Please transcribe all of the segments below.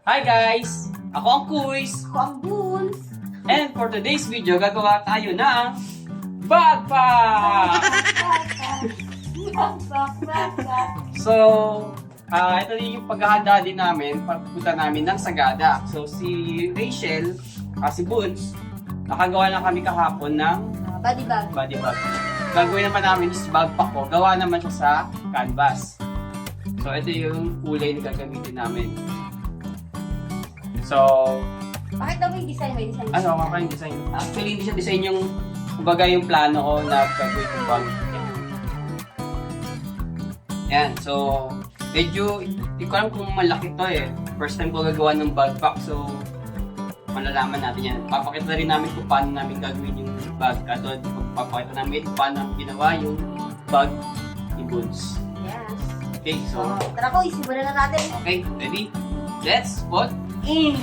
Hi guys! Ako ang Kuis! Ako ang Bulls. And for today's video, gagawa tayo ng backpack! So, ito yung paghahanda din namin, pagpunta namin ng Sagada. So, si Rachel, si Buns, nakagawa lang kami kahapon ng Body bag. body bag. Gagawin naman namin is backpack ko. Gawa naman siya sa canvas. So, ito yung kulay na gagamitin namin. So, Bakit daw may design? May design. ano, kakain design. Actually, hindi siya design yung, kumbaga yung plano ko na gagawin yung bag. Yan, so, medyo, hindi ko alam kung malaki to eh. First time ko gagawa ng backpack, so, malalaman natin yan. Papakita rin namin kung paano namin gagawin yung bag. At papakita namin kung paano ginawa yung bag ni Buns. Yes. Okay, so, Tara ko, isimulan na natin. okay, ready? Let's put in!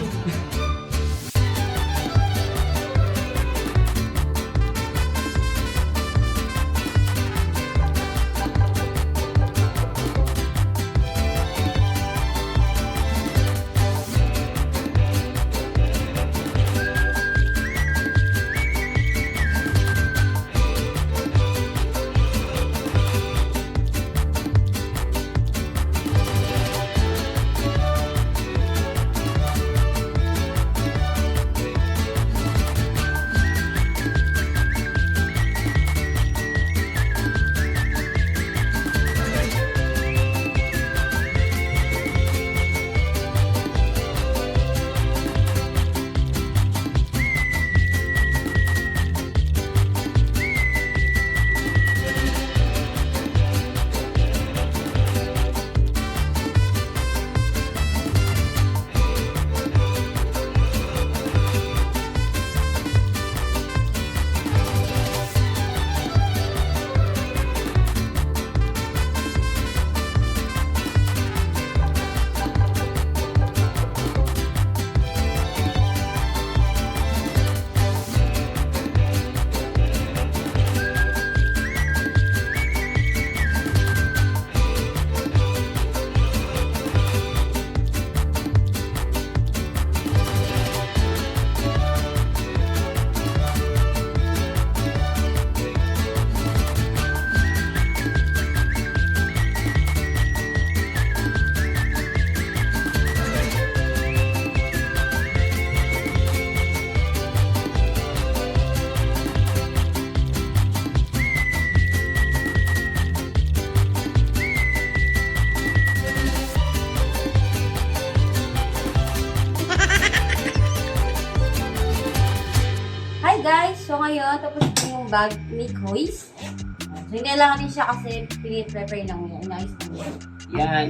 Hi guys! So ngayon, tapos ito yung bag ni Kuis. So hindi lang din siya kasi piniprepare lang niya. Inayos lang niya. Yan.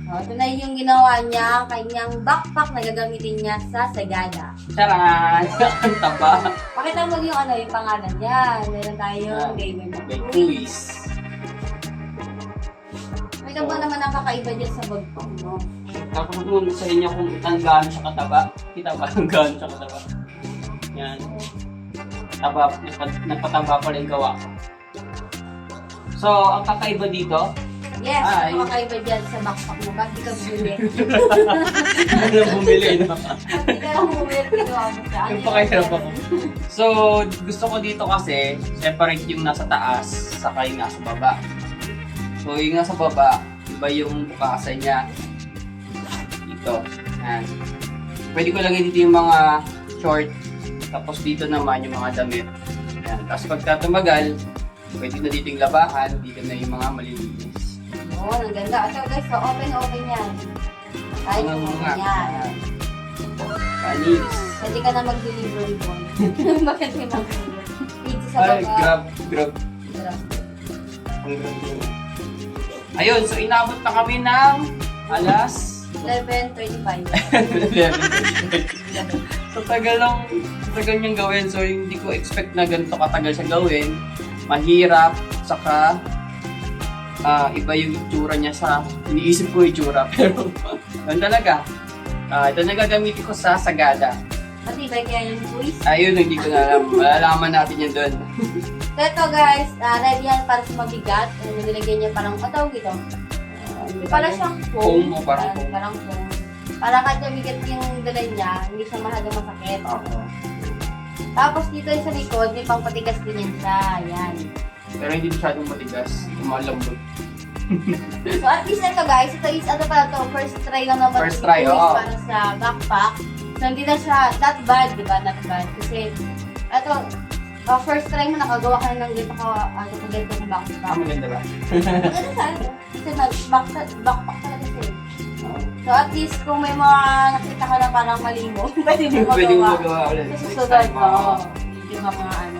So ito na yung ginawa niya, kanyang backpack na gagamitin niya sa Sagada. Charan! Ang taba! Pakita mo yung yung pangalan niya. Meron tayong gamer na May Kuis. quiz. Pakita mo naman ang kakaiba dyan sa backpack mo. Tapos muna sa inyo kung ang gaano siya kataba. Kita ba ang gaano siya kataba? Yan. Taba, napataba pala yung gawa ko. So, ang kakaiba dito, Yes, Ay. ang kakaiba dyan sa backpack mo. Bakit ka bumili? ano bumili, no? Bakit ka lang bumili? Ginawa mo siya. Ano Yung yung pakahirap kakaiba? ako. So, gusto ko dito kasi, separate yung nasa taas, saka yung nasa baba. So, yung nasa baba, iba yung bukasan niya. Dito. Yan. Pwede ko lagay dito yung mga short, tapos dito naman yung mga damit. Yan. Kasi pagka tumagal, pwede na dito yung labahan, dito na yung mga malilinis. Oo, ang ganda. Ito guys, so open yan. Kahit Ano open nga? yan. Panis. Pwede ka na mag-delivery boy. Bakit may mag-delivery? Pizza sa Ay, baba. grab. Grab. Ayun, so inabot na kami ng alas 11:35. 11. So tagal niyang gawin. So hindi ko expect na ganito katagal siya gawin. Mahirap, saka iba yung itsura niya sa, iniisip ko itsura, pero yun talaga. Ito na gagamitin ko sa Sagada. Matibay kaya yung Kuis. Ayun, hindi ko na alam. Malalaman natin yan doon. So ito guys, ready yan para sa mabigat. Nilagyan niya parang, matawag ito. Para siyang Foam foam. o parang foam. Parang foam. Para kahit mabigat yung dala niya, hindi siya masyadong masakit. Oo. Tapos dito sa likod, may pangpatigas din yan siya. Ayan. Pero hindi masyadong matigas. Malambot. So at least ito guys, ito is ano pala to, first try lang naman. First try, ito is oo. para sa backpack. So hindi na siya, not bad, di ba? Not bad. Kasi, ito, first try mo, nakagawa ka na ng ganito ka, ganito sa backpack. Maganda ba? Maganda sa ano? Kasi backpack talaga siya. So at least kung may mga nakita ka na parang mali mo, pwede mo Pwede mo magawa. magawa ulit. Sa Next susunod, time, oo. Yung mga ano.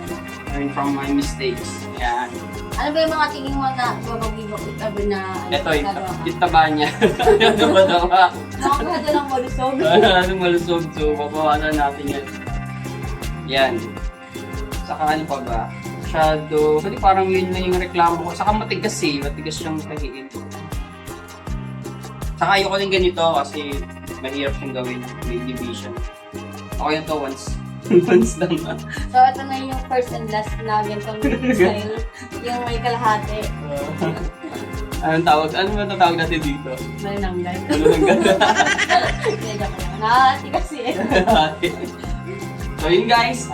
Learn from my mistakes. Yan. Ano ba yung mga tingin mo na gagawin mo if ever na Ito, nagawa ka? yung taba niya. Yung taba-taba. Nakakahada ng malusog. Anong malusog. So, mabawasan natin yan. Yan. Saka ano pa ba? Masyado. Kasi parang yun lang yung reklamo ko. Saka matigas eh. Matigas siyang kahiin. Saka ayoko din ganito kasi mahirap siyang gawin. May division. Okay na to once. Once lang. So ito na yung first and last na ganitong style. Yung may kalahati. Anong tawag? Ano ba tawag natin dito? Malinanggan. Ano lang ganda? Kaya joke lang. Nakakati kasi eh. So yun guys,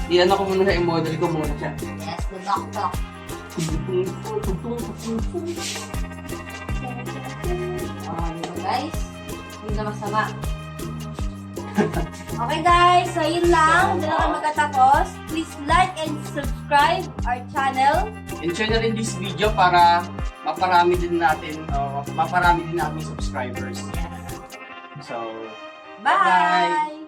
iyan ako muna sa i-model ko muna siya. Yes, the backpack. Diba guys? Hindi na masama. Okay guys, so yun lang. Hindi na kami magkatapos. Please like and subscribe our channel. And share na rin this video para maparami din natin subscribers. So, Bye! Bye-bye.